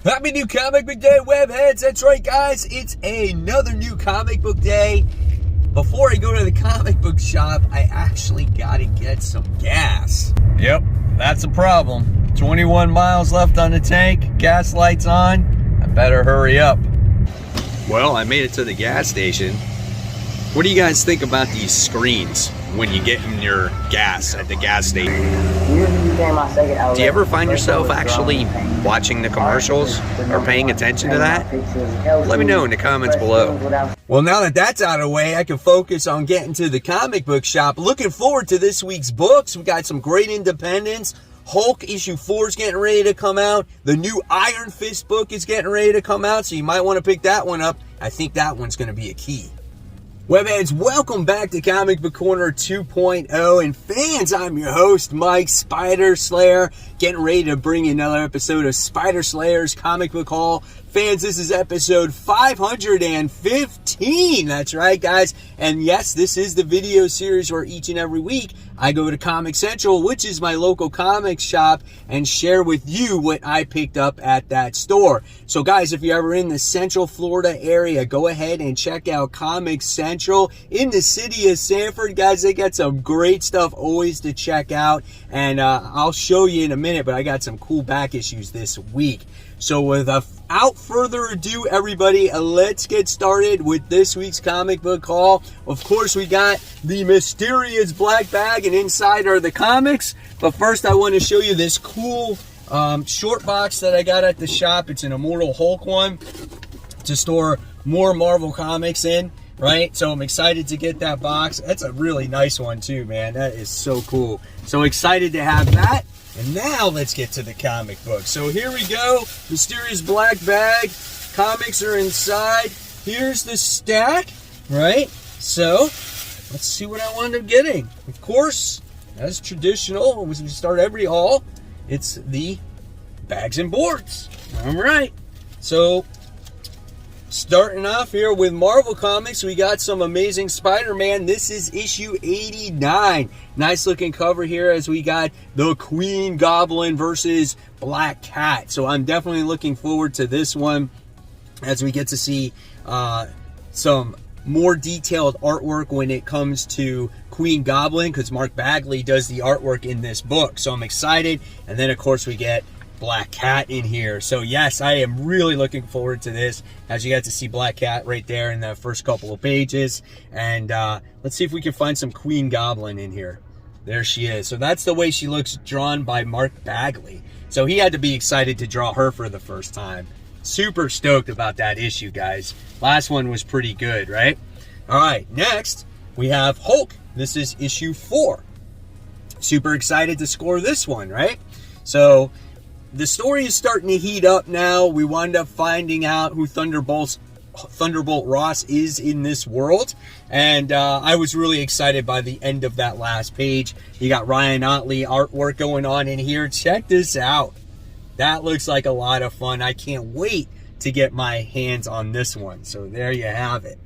Happy new comic book day, webheads. That's right, guys. It's another new comic book day. Before I go to the comic book shop, I actually gotta get some gas. Yep, that's a problem. 21 miles left on the tank, gas lights on. I better hurry up. Well, I made it to the gas station. What do you guys think about these screens when you get in your gas at the gas station? Do you ever find yourself actually watching the commercials or paying attention to that? Let me know in the comments below. Well, now that that's out of the way, I can focus on getting to the comic book shop. Looking forward to this week's books. We got some great independents. Hulk issue 4 is getting ready to come out. The new Iron Fist book is getting ready to come out, so you might want to pick that one up. I think that one's going to be a key. Webheads, welcome back to Comic Book Corner 2.0. And fans, I'm your host, Mike Spider Slayer, getting ready to bring you another episode of Spider Slayer's Comic Book Haul. Fans, this is episode 515. That's right, guys. And yes, this is the video series where each and every week I go to Comic Central, which is my local comic shop, and share with you what I picked up at that store. So guys, if you're ever in the Central Florida area, go ahead and check out Comic Central in the city of Sanford. Guys, they got some great stuff always to check out. And I'll show you in a minute, but I got some cool back issues this week. So without further ado, everybody, let's get started with this week's comic book haul. Of course, we got the mysterious black bag, and inside are the comics. But first, I want to show you this cool short box that I got at the shop. It's an Immortal Hulk one to store more Marvel comics in, right? So I'm excited to get that box. That's a really nice one too, man. That is so cool. So excited to have that. And now let's get to the comic book. So here we go. Mysterious black bag. Comics are inside. Here's the stack, right? So let's see what I wound up getting. Of course, as traditional, we start every haul, it's the bags and boards. All right. So starting off here with Marvel Comics, we got some Amazing Spider-Man. This is issue 89. Nice looking cover here as we got the Queen Goblin versus Black Cat. So I'm definitely looking forward to this one as we get to see some more detailed artwork when it comes to Queen Goblin, because Mark Bagley does the artwork in this book. So I'm excited. And then, of course, we get Black Cat in here. So yes, I am really looking forward to this, as you got to see Black Cat right there in the first couple of pages. And let's see if we can find some Queen Goblin in here. There she is. So that's the way she looks, drawn by Mark Bagley. So he had to be excited to draw her for the first time. Super stoked about that issue, guys. Last one was pretty good, right? All right, next we have Hulk. This is issue 4. Super excited to score this one, right? So the story is starting to heat up now. We wound up finding out who Thunderbolt Ross is in this world. And I was really excited by the end of that last page. You got Ryan Otley artwork going on in here. Check this out. That looks like a lot of fun. I can't wait to get my hands on this one. So there you have it.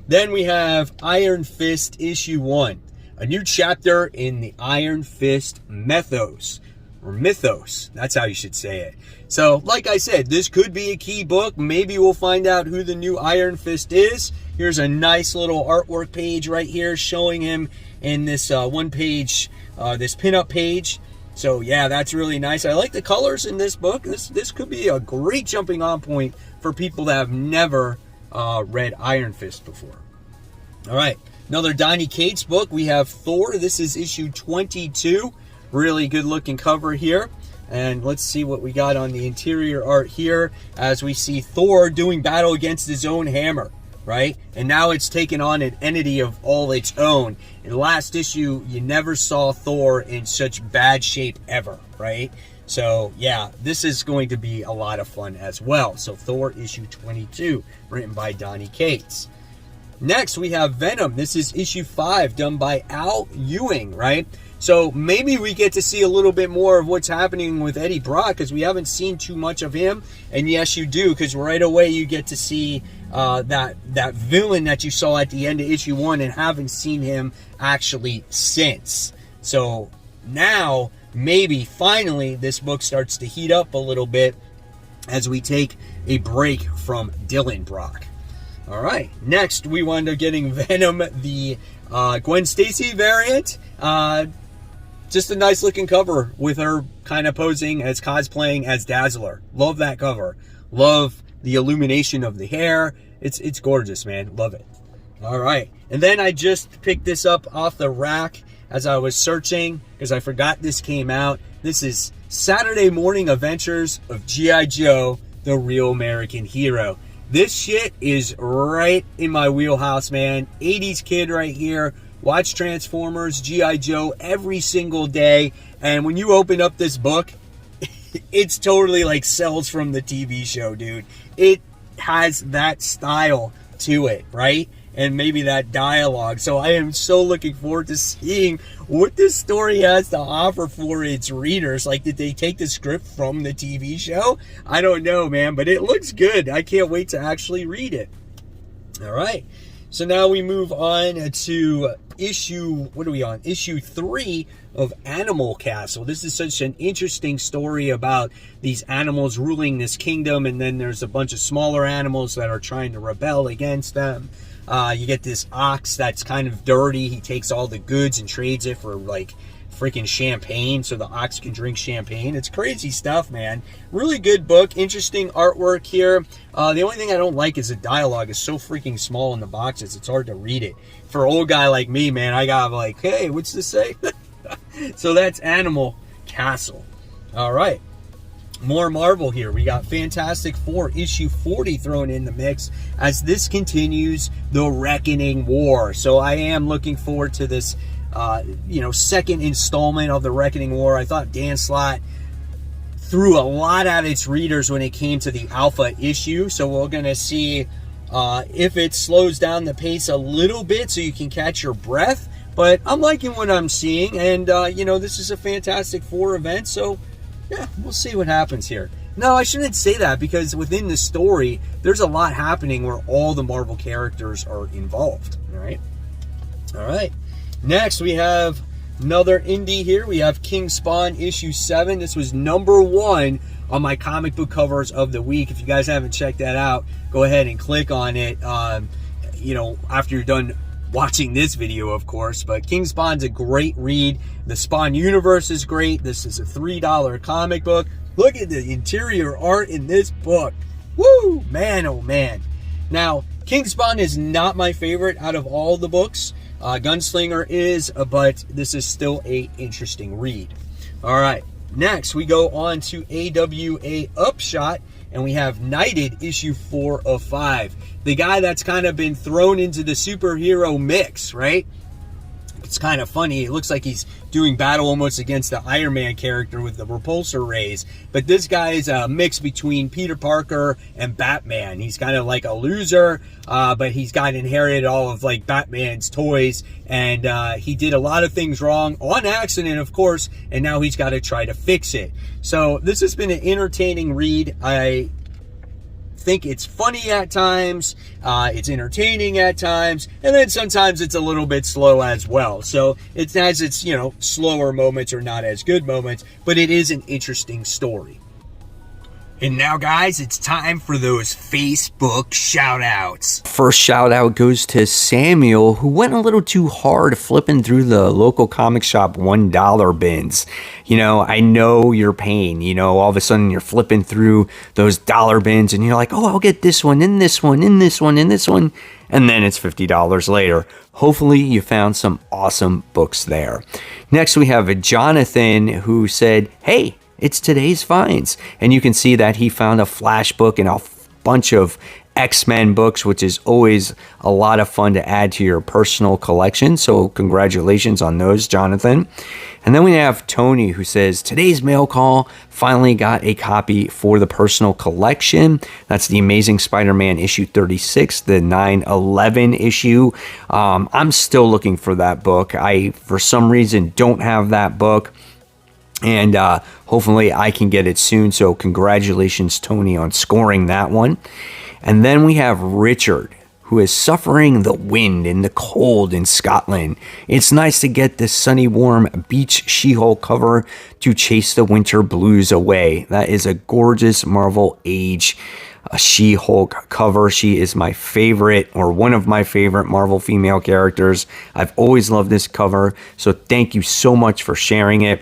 Then we have Iron Fist issue 1. A new chapter in the Iron Fist mythos. Or mythos, that's how you should say it. So, like I said, this could be a key book. Maybe we'll find out who the new Iron Fist is. Here's a nice little artwork page right here showing him in this one page, this pinup page. So, yeah, that's really nice. I like the colors in this book. This could be a great jumping on point for people that have never read Iron Fist before. All right, another Donny Cates book. We have Thor. This is issue 22. Really good looking cover here. And let's see what we got on the interior art here as we see Thor doing battle against his own hammer, right? And now it's taken on an entity of all its own. In the last issue, you never saw Thor in such bad shape ever, right? So yeah, this is going to be a lot of fun as well. So Thor issue 22, written by Donny Cates. Next, we have Venom. This is issue 5, done by Al Ewing, right? So maybe we get to see a little bit more of what's happening with Eddie Brock, because we haven't seen too much of him. And yes, you do, because right away you get to see that villain that you saw at the end of issue 1 and haven't seen him actually since. So now, maybe, finally, this book starts to heat up a little bit as we take a break from Dylan Brock. All right, next we wind up getting Venom, the Gwen Stacy variant. Just a nice looking cover with her kind of posing as cosplaying as Dazzler. Love that cover. Love the illumination of the hair. It's gorgeous, man. Love it. All right, and then I just picked this up off the rack as I was searching because I forgot this came out. This is Saturday Morning Adventures of G.I. Joe, the Real American Hero. This shit is right in my wheelhouse, man. 80s kid right here. Watch Transformers, G.I. Joe every single day. And when you open up this book, it's totally like cells from the TV show, dude. It has that style to it, right? And maybe that dialogue. So I am so looking forward to seeing what this story has to offer for its readers. Like, did they take the script from the TV show? I don't know, man, but it looks good. I can't wait to actually read it. All right. So now we move on to issue 3 of Animal Castle. This is such an interesting story about these animals ruling this kingdom, and then there's a bunch of smaller animals that are trying to rebel against them. You get this ox that's kind of dirty. He takes all the goods and trades it for like freaking champagne so the ox can drink champagne. It's crazy stuff, man. Really good book. Interesting artwork here. The only thing I don't like is the dialogue is so freaking small in the boxes. It's hard to read it. For an old guy like me, man, I got like, hey, what's this say? So that's Animal Castle. All right. More Marvel here. We got Fantastic Four issue 40 thrown in the mix as this continues the Reckoning War. So I am looking forward to this, second installment of the Reckoning War. I thought Dan Slott threw a lot at its readers when it came to the Alpha issue. So we're going to see if it slows down the pace a little bit so you can catch your breath. But I'm liking what I'm seeing. And, this is a Fantastic Four event. So yeah, we'll see what happens here. No, I shouldn't say that because within the story, there's a lot happening where all the Marvel characters are involved. All right. Next, we have another indie here. We have King Spawn issue 7. This was number 1 on my comic book covers of the week. If you guys haven't checked that out, go ahead and click on it. After you're done watching this video, of course. But King Spawn's a great read. The Spawn universe is great. This is a $3 comic book. Look at the interior art in this book. Woo! Man, oh man. Now, King Spawn is not my favorite out of all the books. Gunslinger is, but this is still a interesting read. All right. Next, we go on to AWA Upshot, and we have Knighted issue 4 of 5. The guy that's kind of been thrown into the superhero mix, right? It's kind of funny. It looks like he's doing battle almost against the Iron Man character with the repulsor rays. But this guy is a mix between Peter Parker and Batman. He's kind of like a loser, but he's got inherited all of like Batman's toys. And he did a lot of things wrong on accident, of course. And now he's got to try to fix it. So this has been an entertaining read. I think it's funny at times, it's entertaining at times, and then sometimes it's a little bit slow as well. So it has its, slower moments or not as good moments, but it is an interesting story. And now, guys, it's time for those Facebook shout-outs. First shout-out goes to Samuel, who went a little too hard flipping through the local comic shop $1 bins. I know your pain. All of a sudden you're flipping through those dollar bins, and you're like, oh, I'll get this one, and this one, and this one, and this one. And then it's $50 later. Hopefully you found some awesome books there. Next, we have Jonathan, who said, hey, it's today's finds. And you can see that he found a Flash book and a bunch of X-Men books, which is always a lot of fun to add to your personal collection. So congratulations on those, Jonathan. And then we have Tony, who says, today's mail call, finally got a copy for the personal collection. That's the Amazing Spider-Man issue 36, the 9/11 issue. I'm still looking for that book. I, for some reason, don't have that book. And hopefully I can get it soon. So congratulations, Tony, on scoring that one. And then we have Richard, who is suffering the wind and the cold in Scotland. It's nice to get this sunny, warm beach She-Hulk cover to chase the winter blues away. That is a gorgeous Marvel Age She-Hulk cover. She is my favorite, or one of my favorite Marvel female characters. I've always loved this cover, so thank you so much for sharing it.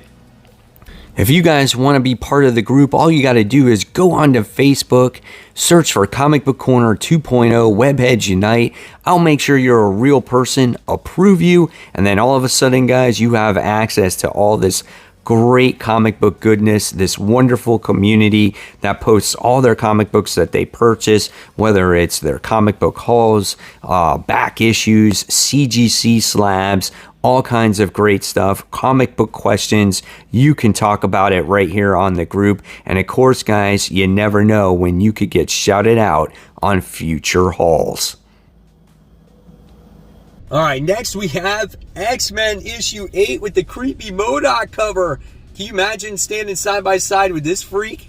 If you guys want to be part of the group, all you got to do is go onto Facebook, search for Comic Book Corner 2.0 Webheads Unite. I'll make sure you're a real person, approve you, and then all of a sudden, guys, you have access to all this great comic book goodness, this wonderful community that posts all their comic books that they purchase, whether it's their comic book hauls, back issues, CGC slabs, all kinds of great stuff, comic book questions. You can talk about it right here on the group. And of course, guys, you never know when you could get shouted out on future hauls. All right, next we have X-Men issue 8 with the creepy MODOK cover. Can you imagine standing side by side with this freak?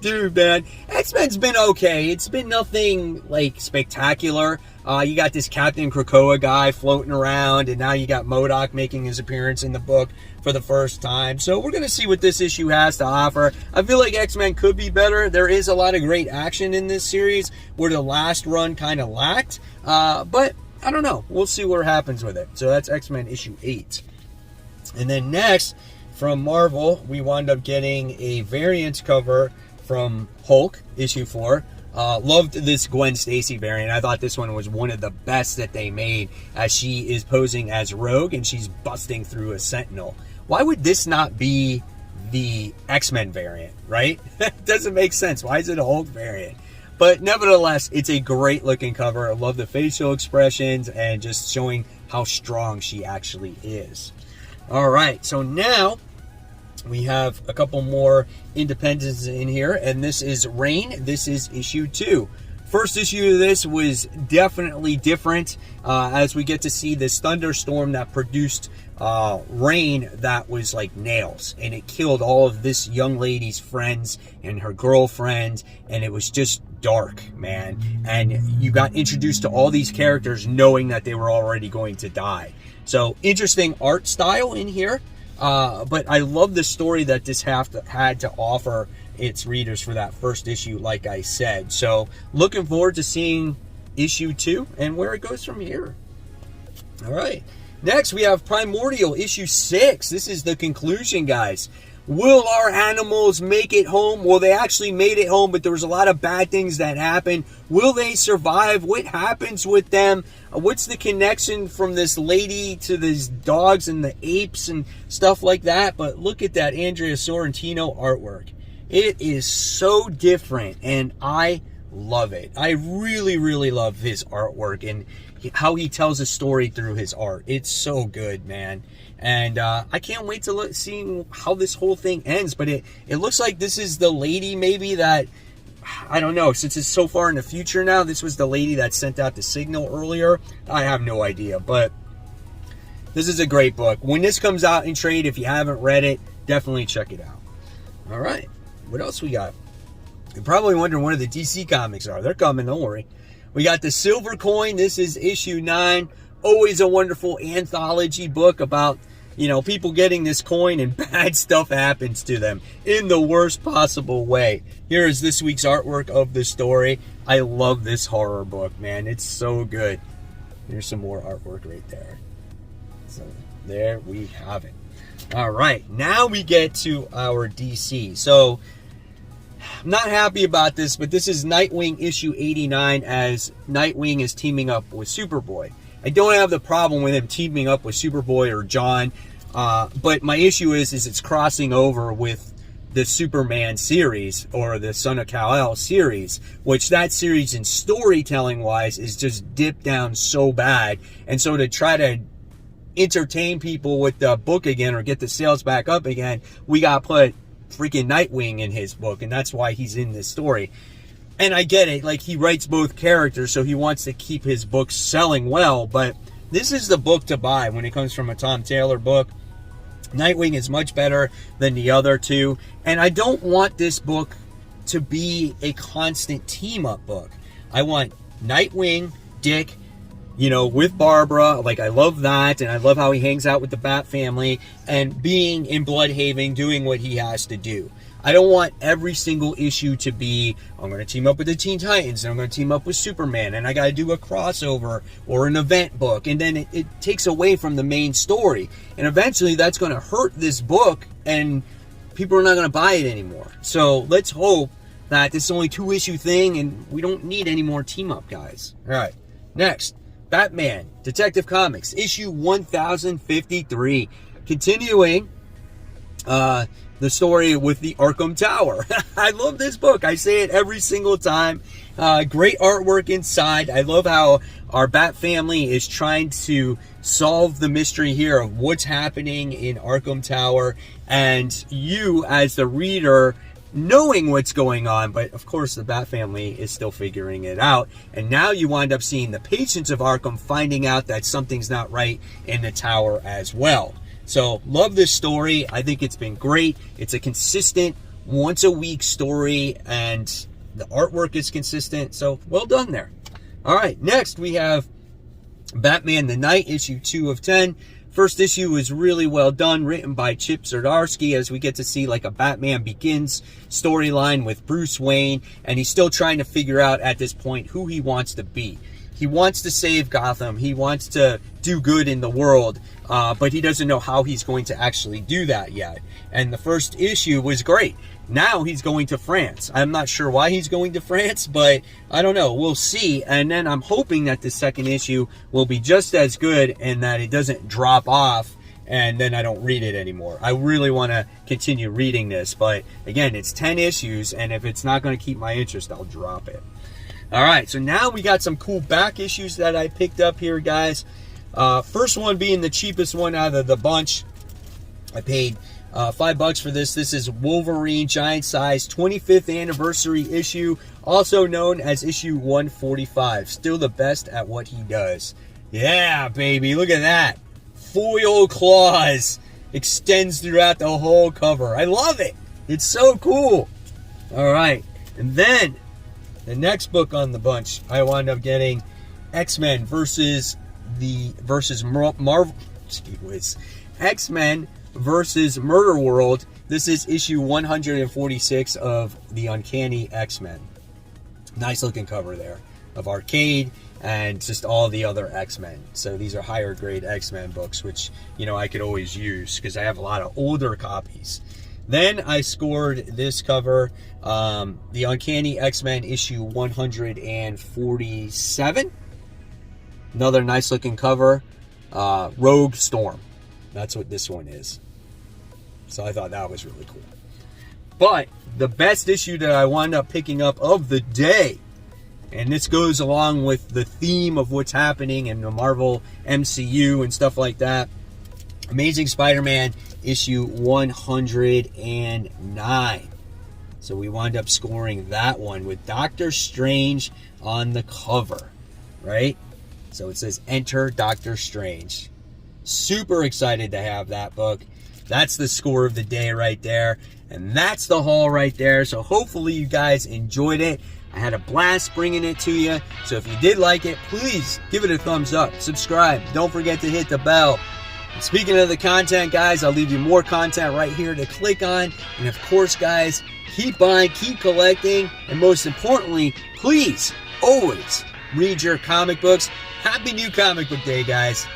Dude, man, X-Men's been okay. It's been nothing like spectacular. You got this Captain Krakoa guy floating around, and now you got MODOK making his appearance in the book for the first time. So we're going to see what this issue has to offer. I feel like X-Men could be better. There is a lot of great action in this series where the last run kind of lacked. But I don't know. We'll see what happens with it. So that's X-Men issue 8. And then next, from Marvel, we wound up getting a variant cover from Hulk issue 4. Loved this Gwen Stacy variant. I thought this one was one of the best that they made, as she is posing as Rogue and she's busting through a Sentinel. Why would this not be the X-Men variant, right? It doesn't make sense. Why is it a Hulk variant? But nevertheless, it's a great looking cover. I love the facial expressions and just showing how strong she actually is. All right, so now we have a couple more independents in here, and this is Reign. This is issue 2. First issue of this was definitely different, as we get to see this thunderstorm that produced rain that was like nails, and it killed all of this young lady's friends and her girlfriend, and it was just dark, man. And you got introduced to all these characters knowing that they were already going to die. So interesting art style in here. But I love the story that this had to offer its readers for that first issue, like I said. So looking forward to seeing issue 2 and where it goes from here. All right. Next, we have Primordial Issue 6. This is the conclusion, guys. Will our animals make it home? Well, they actually made it home, but there was a lot of bad things that happened. Will they survive? What happens with them? What's the connection from this lady to these dogs and the apes and stuff like that? But look at that Andrea Sorrentino artwork. It is so different, and I love it. I really, really love his artwork and how he tells a story through his art. It's so good, man. And I can't wait to see how this whole thing ends. But it looks like this is the lady maybe that, I don't know, since it's so far in the future now, this was the lady that sent out the signal earlier. I have no idea, but this is a great book. When this comes out in trade, if you haven't read it, definitely check it out. All right, what else we got? You're probably wondering where the DC comics are. They're coming, don't worry. We got the Silver Coin. This is issue 9. Always a wonderful anthology book about, you know, people getting this coin and bad stuff happens to them in the worst possible way. Here is this week's artwork of the story. I love this horror book, man. It's so good. Here's some more artwork right there. So there we have it. All right, now we get to our DC. So I'm not happy about this, but this is Nightwing issue 89, as Nightwing is teaming up with Superboy. I don't have the problem with him teaming up with Superboy or John, but my issue is it's crossing over with the Superman series, or the Son of Kal-El series, which that series in storytelling wise is just dipped down so bad. And so to try to entertain people with the book again, or get the sales back up again, we got to put freaking Nightwing in his book, and that's why he's in this story. And I get it, like, he writes both characters, so he wants to keep his books selling well, but this is the book to buy when it comes from a Tom Taylor book. Nightwing is much better than the other two, and I don't want this book to be a constant team-up book. I want Nightwing, Dick, with Barbara. Like, I love that, and I love how he hangs out with the Bat family, and being in Bloodhaven, doing what he has to do. I don't want every single issue to be, I'm going to team up with the Teen Titans, and I'm going to team up with Superman, and I got to do a crossover or an event book, and then it takes away from the main story. And eventually that's going to hurt this book, and people are not going to buy it anymore. So let's hope that this is only 2-issue thing, and we don't need any more team-up guys. All right, next, Batman, Detective Comics, issue 1053. Continuing the story with the Arkham Tower. I love this book. I say it every single time. Great artwork inside. I love how our Bat family is trying to solve the mystery here of what's happening in Arkham Tower, and you as the reader knowing what's going on, but of course the Bat family is still figuring it out. And now you wind up seeing the patients of Arkham finding out that something's not right in the tower as well. So, love this story. I think it's been great. It's a consistent, once-a-week story, and the artwork is consistent. So, well done there. All right, next we have Batman the Knight, issue 2 of 10. First issue was really well done, written by Chip Zdarsky, as we get to see like a Batman Begins storyline with Bruce Wayne, and he's still trying to figure out at this point who he wants to be. He wants to save Gotham. He wants to do good in the world, but he doesn't know how he's going to actually do that yet. And the first issue was great. Now he's going to France. I'm not sure why he's going to France, but I don't know. We'll see. And then I'm hoping that the second issue will be just as good and that it doesn't drop off and then I don't read it anymore. I really want to continue reading this, but again, it's 10 issues, and if it's not going to keep my interest, I'll drop it. All right, so now we got some cool back issues that I picked up here, guys. First one being the cheapest one out of the bunch. I paid $5 for this. This is Wolverine Giant Size 25th Anniversary issue, also known as issue 145. Still the best at what he does. Yeah, baby, look at that. Foil claws extends throughout the whole cover. I love it. It's so cool. All right, and then the next book on the bunch, I wound up getting X-Men versus Marvel. X-Men versus Murder World. This is issue 146 of the Uncanny X-Men. Nice looking cover there of Arcade and just all the other X-Men. So these are higher grade X-Men books, which I could always use because I have a lot of older copies. Then I scored this cover, the Uncanny X-Men issue 147. Another nice looking cover, Rogue Storm. That's what this one is. So I thought that was really cool. But the best issue that I wound up picking up of the day, and this goes along with the theme of what's happening in the Marvel MCU and stuff like that, Amazing Spider-Man issue 109. So we wound up scoring that one with Doctor Strange on the cover, right? So it says Enter Doctor Strange. Super excited to have that book. That's the score of the day right there. And that's the haul right there. So hopefully you guys enjoyed it. I had a blast bringing it to you. So if you did like it, please give it a thumbs up. Subscribe. Don't forget to hit the bell. And speaking of the content, guys, I'll leave you more content right here to click on. And of course, guys, keep buying, keep collecting, and most importantly, please always read your comic books. Happy New Comic Book Day, guys.